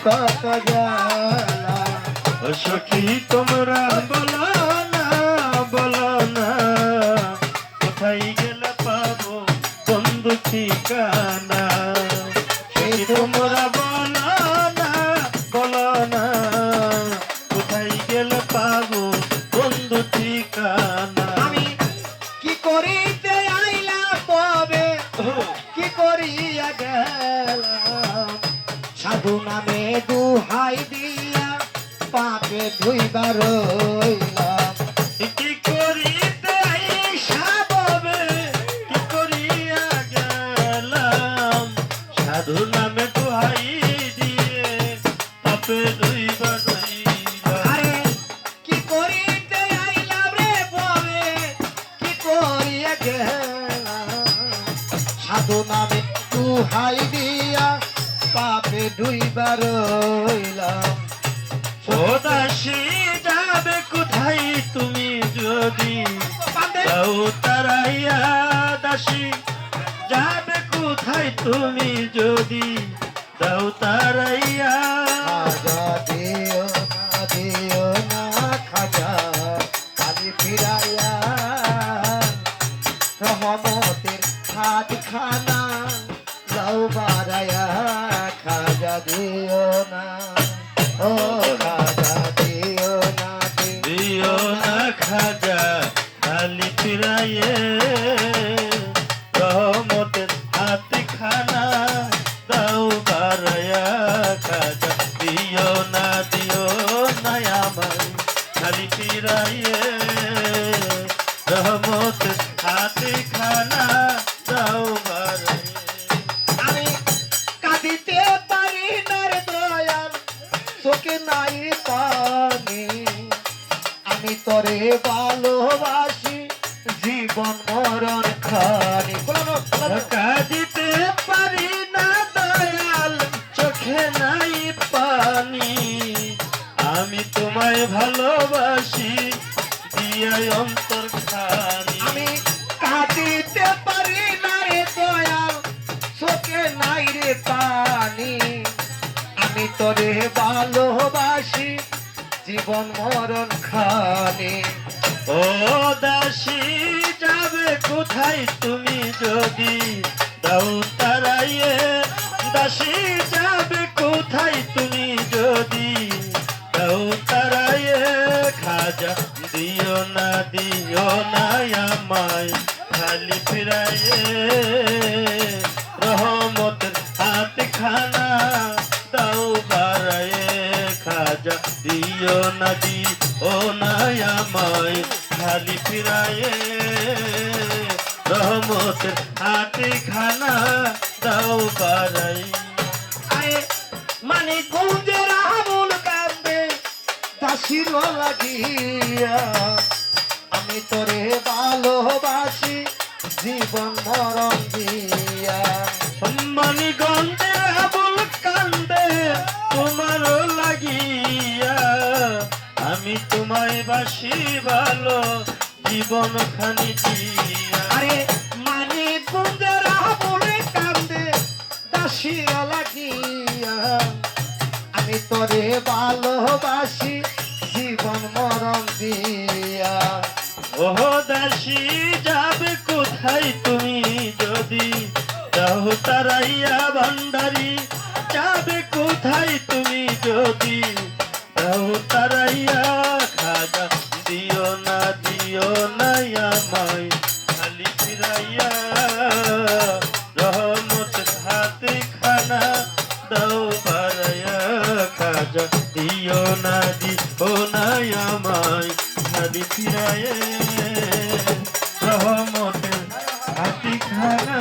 কত জ্বালা। ও সখী তোমরা বলো না কোথায় গেলে পাবো বন্ধু ঠিকানা। সখী তোমরা বলো না কোথায় গেলে পাবো বন্ধু ঠিকানা। আমি কি করিতে আইলাম তবে কি করিয়া গেলাম, সাধু নামে দুহাই দিয়া পাপে ধুইবার রইলাম। কি করিতে আইসা ববে কি করিয়া গেলাম, সাধু নামে দোহাই দিয়ে পাপে ধুইবার রইলাম। আরে কি করিতে আইলাম রে ববে কি করিয়া গেলাম, সাধু নামে দুহাই দিয়া পাপে ধুইবার রইলাম। ও দাসী যাবে কোথায় তুমি যদি যাও তারাইয়া, দাসী যাবে কোথায় তুমি যদি যাও তারাইয়া। খাজা দিও না খাজা কালি ফিরাইয়া, রহমতের হাত খানা লাউ বাড়াইয়া। খাজা দিও না, ও খাজা দিও না, দিও না খাজা খালি ফিরাইয়ে, রহমতের হাত খানা দাও বারায়া। খাজা দিও না আমায় খালি ফিরাইয়ে, রহমতের হাত খানা দাও বারায়া। আমি কাঁদিতে পারি না রে দয়াল, চোখে নাই পানি। আমি তরে ভালোবাসি জীবন মরণ খানি। কাঁদিতে পারি না দয়াল, চোখে নাই পানি। আমি তোমায় ভালোবাসি দিয়াই অন্তর খানি। আমি কাঁদিতে পারি না রে দয়াল, চোখে নাই রে পানি। আমি তরে ভালোবাসি জীবন মরণ খানি। ও দাসী যাবে কোথায় তুমি যদি দাও তারাইয়ে, দাসী যাবে কোথায় তুমি যদি দাও তারাইয়ে। খাজা দিও না আমায় খালি ফিরাইয়ে, রহমতের হাত খানা দাও বাড়াইয়ে। খাজা দিও না আমায় খালি ফিরাইয়ে, রহমতের হাত খানা দাও বাড়াই। আরে মানে গুঞ্জের আমল কান্দে দাসির লাগিয়া, আমি তোরে ভালোবাসি জীবন মরণ দিয়া। সম্মানী গন্ধের আবুল কান্দে তোমার লাগিয়া, আমি তোমায় বাসি ভালো জীবন খানি দিয়া। আরে মানে গুঞ্জের আমল কান্দে দাসির লাগিয়া, আমি তোরে ভালোবাসি জীবন মরণ দিয়া। ও দাসী যাবে কোথায় তুমি যদি যাও তারাইয়া, ভান্ডারি যাবে কোথায় তুমি যদি যাও তারাইয়া। খাজা দিও না আমায় খালি ফিরাইয়া, রহমতের হাতে খানা দাও বাড়াইয়া। খাজা দিও না আমায় খালি ফিরাইয়ে, রহমতের হাতে খানা